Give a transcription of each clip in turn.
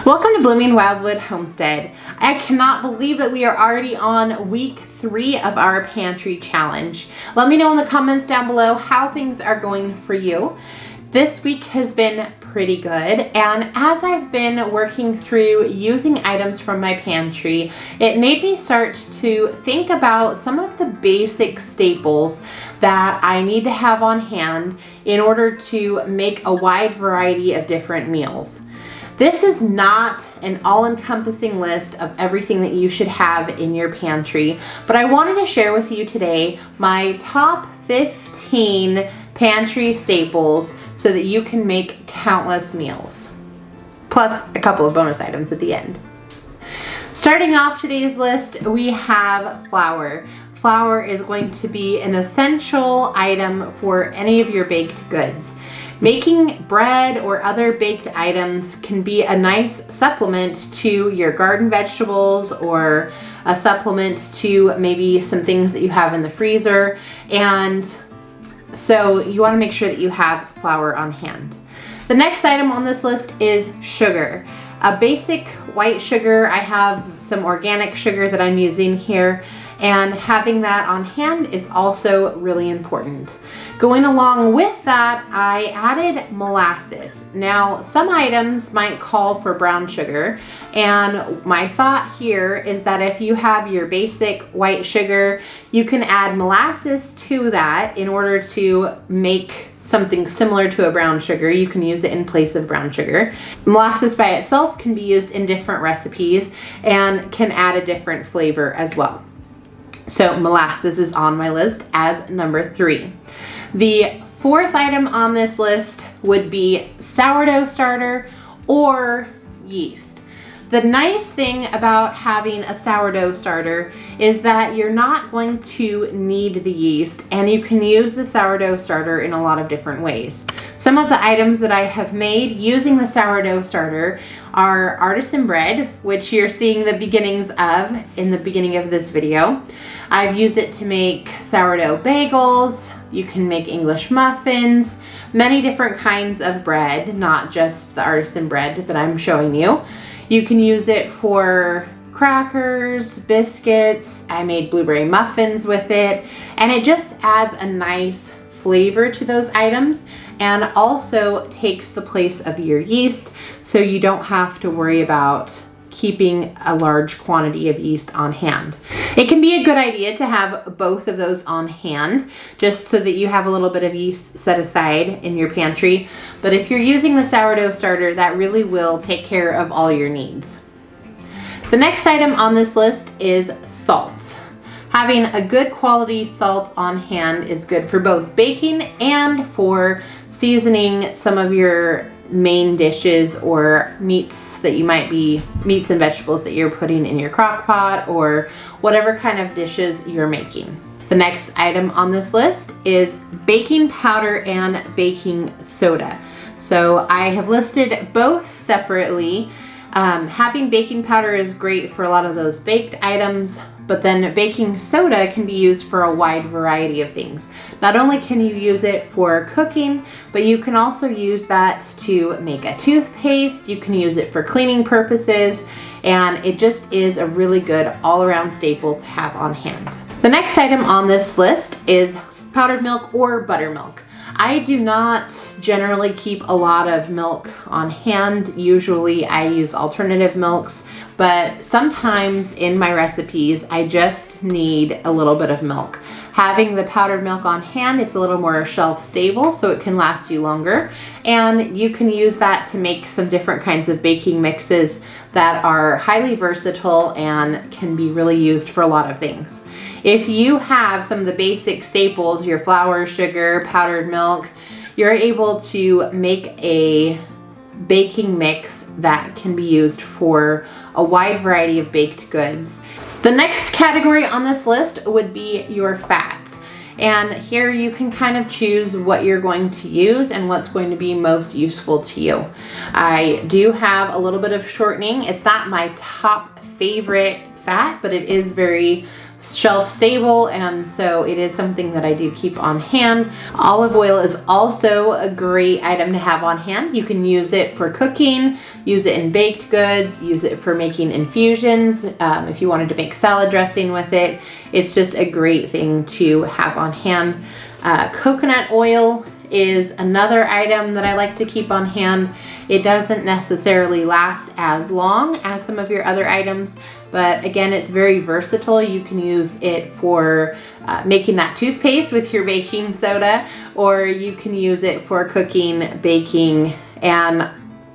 Welcome to Blooming Wildwood Homestead. I cannot believe that we are already on week 3 of our pantry challenge. Let me know in the comments down below how things are going for you. This week has been pretty good, and as I've been working through using items from my pantry, it made me start to think about some of the basic staples that I need to have on hand in order to make a wide variety of different meals. This is not an all-encompassing list of everything that you should have in your pantry, but I wanted to share with you today my top 15 pantry staples so that you can make countless meals, plus a couple of bonus items at the end. Starting off today's list, we have flour. Flour is going to be an essential item for any of your baked goods. Making bread or other baked items can be a nice supplement to your garden vegetables or a supplement to maybe some things that you have in the freezer. And so you want to make sure that you have flour on hand. The next item on this list is sugar. A basic white sugar. I have some organic sugar that I'm using here, and having that on hand is also really important. Going along with that, I added molasses. Now, some items might call for brown sugar, and my thought here is that if you have your basic white sugar, you can add molasses to that in order to make something similar to a brown sugar. You can use it in place of brown sugar. Molasses by itself can be used in different recipes and can add a different flavor as well. So molasses is on my list as number 3. The fourth item on this list would be sourdough starter or yeast. The nice thing about having a sourdough starter is that you're not going to need the yeast, and you can use the sourdough starter in a lot of different ways. Some of the items that I have made using the sourdough starter are artisan bread, which you're seeing the beginnings of in the beginning of this video. I've used it to make sourdough bagels. You can make English muffins, many different kinds of bread, not just the artisan bread that I'm showing you. You can use it for crackers, biscuits. I made blueberry muffins with it, and it just adds a nice flavor to those items and also takes the place of your yeast, so you don't have to worry about keeping a large quantity of yeast on hand. It can be a good idea to have both of those on hand just so that you have a little bit of yeast set aside in your pantry. But if you're using the sourdough starter, that really will take care of all your needs. The next item on this list is salt. Having a good quality salt on hand is good for both baking and for seasoning some of your main dishes or meats that you might be, meats and vegetables that you're putting in your crock pot or whatever kind of dishes you're making. The next item on this list is baking powder and baking soda. So I have listed both separately. Having baking powder is great for a lot of those baked items, but then baking soda can be used for a wide variety of things. Not only can you use it for cooking, but you can also use that to make a toothpaste. You can use it for cleaning purposes, and it just is a really good all-around staple to have on hand. The next item on this list is powdered milk or buttermilk. I do not generally keep a lot of milk on hand. Usually I use alternative milks, but sometimes in my recipes I just need a little bit of milk. Having the powdered milk on hand, it's a little more shelf stable, so it can last you longer, and you can use that to make some different kinds of baking mixes that are highly versatile and can be really used for a lot of things. If you have some of the basic staples, your flour, sugar, powdered milk, you're able to make a baking mix that can be used for a wide variety of baked goods. The next category on this list would be your fats. And here you can kind of choose what you're going to use and what's going to be most useful to you. I do have a little bit of shortening. It's not my top favorite fat, but it is very shelf stable, and so it is something that I do keep on hand. Olive oil is also a great item to have on hand. You can use it for cooking, use it in baked goods, use it for making infusions. If you wanted to make salad dressing with it, it's just a great thing to have on hand. Coconut oil is another item that I like to keep on hand. It doesn't necessarily last as long as some of your other items, but again, it's very versatile. You can use it for making that toothpaste with your baking soda, or you can use it for cooking, baking, and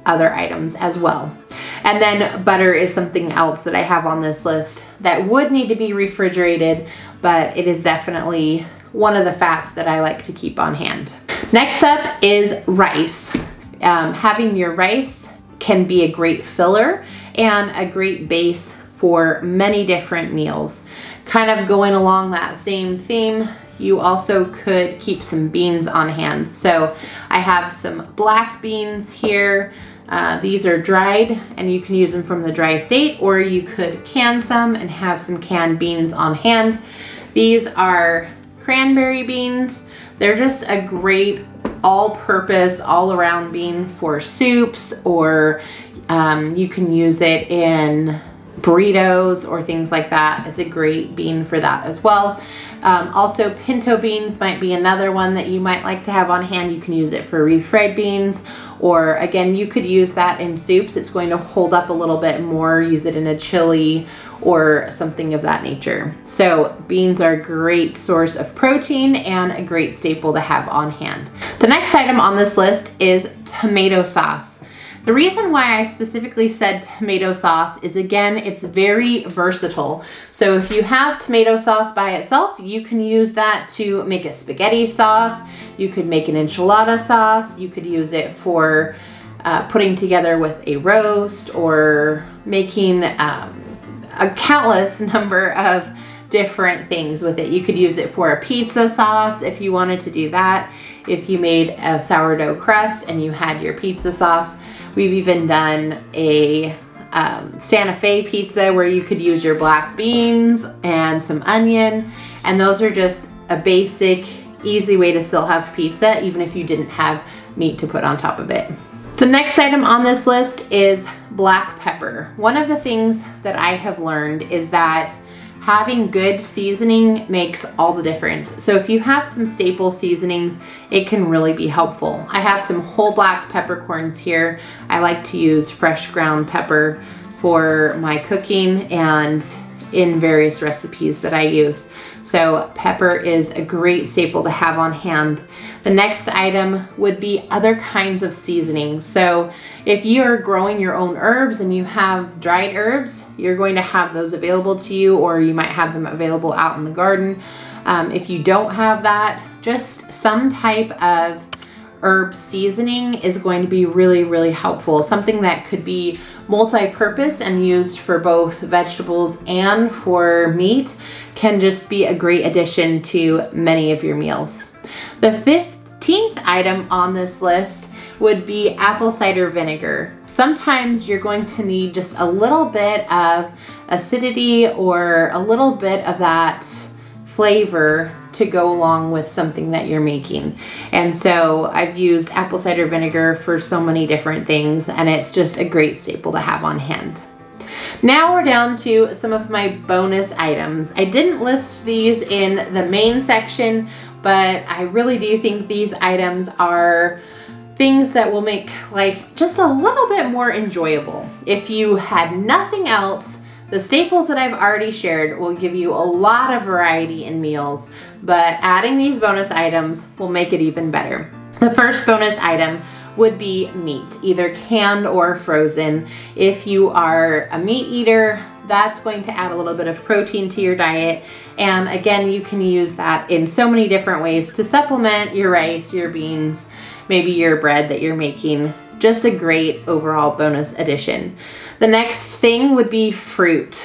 other items as well. And then butter is something else that I have on this list that would need to be refrigerated, but it is definitely one of the fats that I like to keep on hand. Next up is rice. Having your rice can be a great filler and a great base for many different meals. Kind of going along that same theme, you also could keep some beans on hand. So I have some black beans here. These are dried and you can use them from the dry state, or you could can some and have some canned beans on hand. These are cranberry beans. They're just a great all-purpose, all-around bean for soups, or you can use it in burritos or things like that. It's a great bean for that as well. Also, pinto beans might be another one that you might like to have on hand. You can use it for refried beans, or again, you could use that in soups. It's going to hold up a little bit more. Use it in a chili or something of that nature. So beans are a great source of protein and a great staple to have on hand. The next item on this list is tomato sauce. The reason why I specifically said tomato sauce is, again, it's very versatile. So if you have tomato sauce by itself, you can use that to make a spaghetti sauce. You could make an enchilada sauce. You could use it for putting together with a roast, or making a countless number of different things with it. You could use it for a pizza sauce if you wanted to do that. If you made a sourdough crust and you had your pizza sauce. We've even done a Santa Fe pizza where you could use your black beans and some onion, and those are just a basic, easy way to still have pizza even if you didn't have meat to put on top of it. The next item on this list is black pepper. One of the things that I have learned is that having good seasoning makes all the difference. So if you have some staple seasonings, it can really be helpful. I have some whole black peppercorns here. I like to use fresh ground pepper for my cooking and in various recipes that I use. So pepper is a great staple to have on hand. The next item would be other kinds of seasonings. So if you're growing your own herbs and you have dried herbs, you're going to have those available to you, or you might have them available out in the garden. If you don't have that, just some type of herb seasoning is going to be really, really helpful. Something that could be multi-purpose and used for both vegetables and for meat can just be a great addition to many of your meals. The 15th item on this list would be apple cider vinegar. Sometimes you're going to need just a little bit of acidity or a little bit of that flavor to go along with something that you're making. And so I've used apple cider vinegar for so many different things, and it's just a great staple to have on hand. Now we're down to some of my bonus items. I didn't list these in the main section, but I really do think these items are things that will make life just a little bit more enjoyable. If you had nothing else, the staples that I've already shared will give you a lot of variety in meals, but adding these bonus items will make it even better. The first bonus item would be meat, either canned or frozen. If you are a meat eater, that's going to add a little bit of protein to your diet. And again, you can use that in so many different ways to supplement your rice, your beans, maybe your bread that you're making. Just a great overall bonus addition. The next thing would be fruit.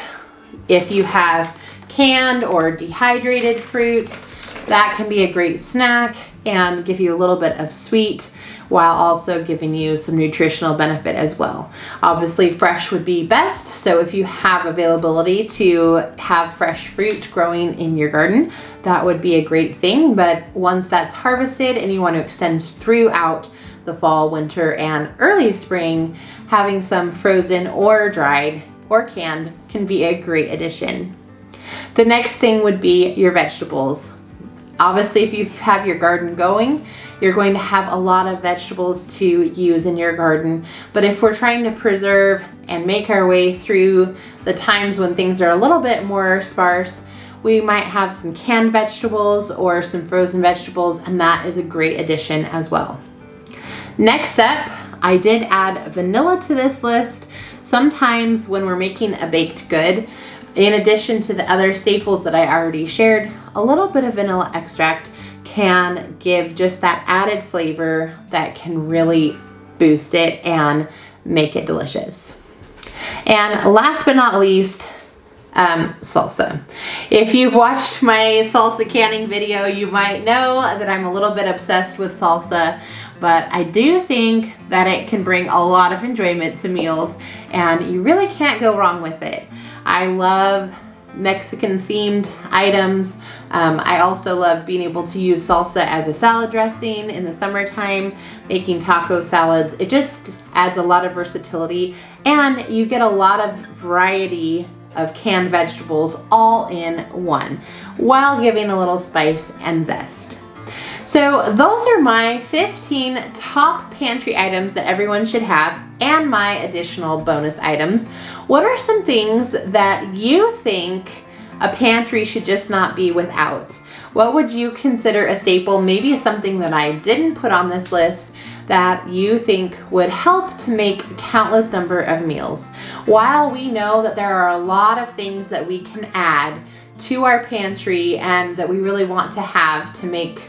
If you have canned or dehydrated fruit, that can be a great snack and give you a little bit of sweet while also giving you some nutritional benefit as well. Obviously fresh would be best, so if you have availability to have fresh fruit growing in your garden, that would be a great thing. But once that's harvested and you want to extend throughout the fall, winter, and early spring, having some frozen or dried or canned can be a great addition. The next thing would be your vegetables. Obviously, if you have your garden going, you're going to have a lot of vegetables to use in your garden. But if we're trying to preserve and make our way through the times when things are a little bit more sparse, we might have some canned vegetables or some frozen vegetables, and that is a great addition as well. Next up, I did add vanilla to this list. Sometimes when we're making a baked good, in addition to the other staples that I already shared, a little bit of vanilla extract can give just that added flavor that can really boost it and make it delicious. And last but not least, salsa. If you've watched my salsa canning video, you might know that I'm a little bit obsessed with salsa, but I do think that it can bring a lot of enjoyment to meals, and you really can't go wrong with it. I love Mexican themed items. I also love being able to use salsa as a salad dressing in the summertime, making taco salads. It just adds a lot of versatility, and you get a lot of variety of canned vegetables all in one, while giving a little spice and zest. So those are my 15 top pantry items that everyone should have, and my additional bonus items. What are some things that you think a pantry should just not be without? What would you consider a staple? Maybe something that I didn't put on this list that you think would help to make a countless number of meals. While we know that there are a lot of things that we can add to our pantry and that we really want to have to make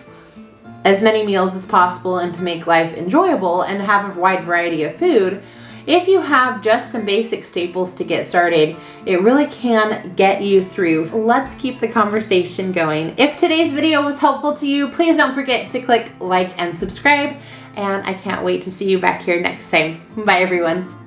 as many meals as possible and to make life enjoyable and have a wide variety of food, if you have just some basic staples to get started, it really can get you through. Let's keep the conversation going. If today's video was helpful to you, please don't forget to click like and subscribe, and I can't wait to see you back here next time. Bye everyone.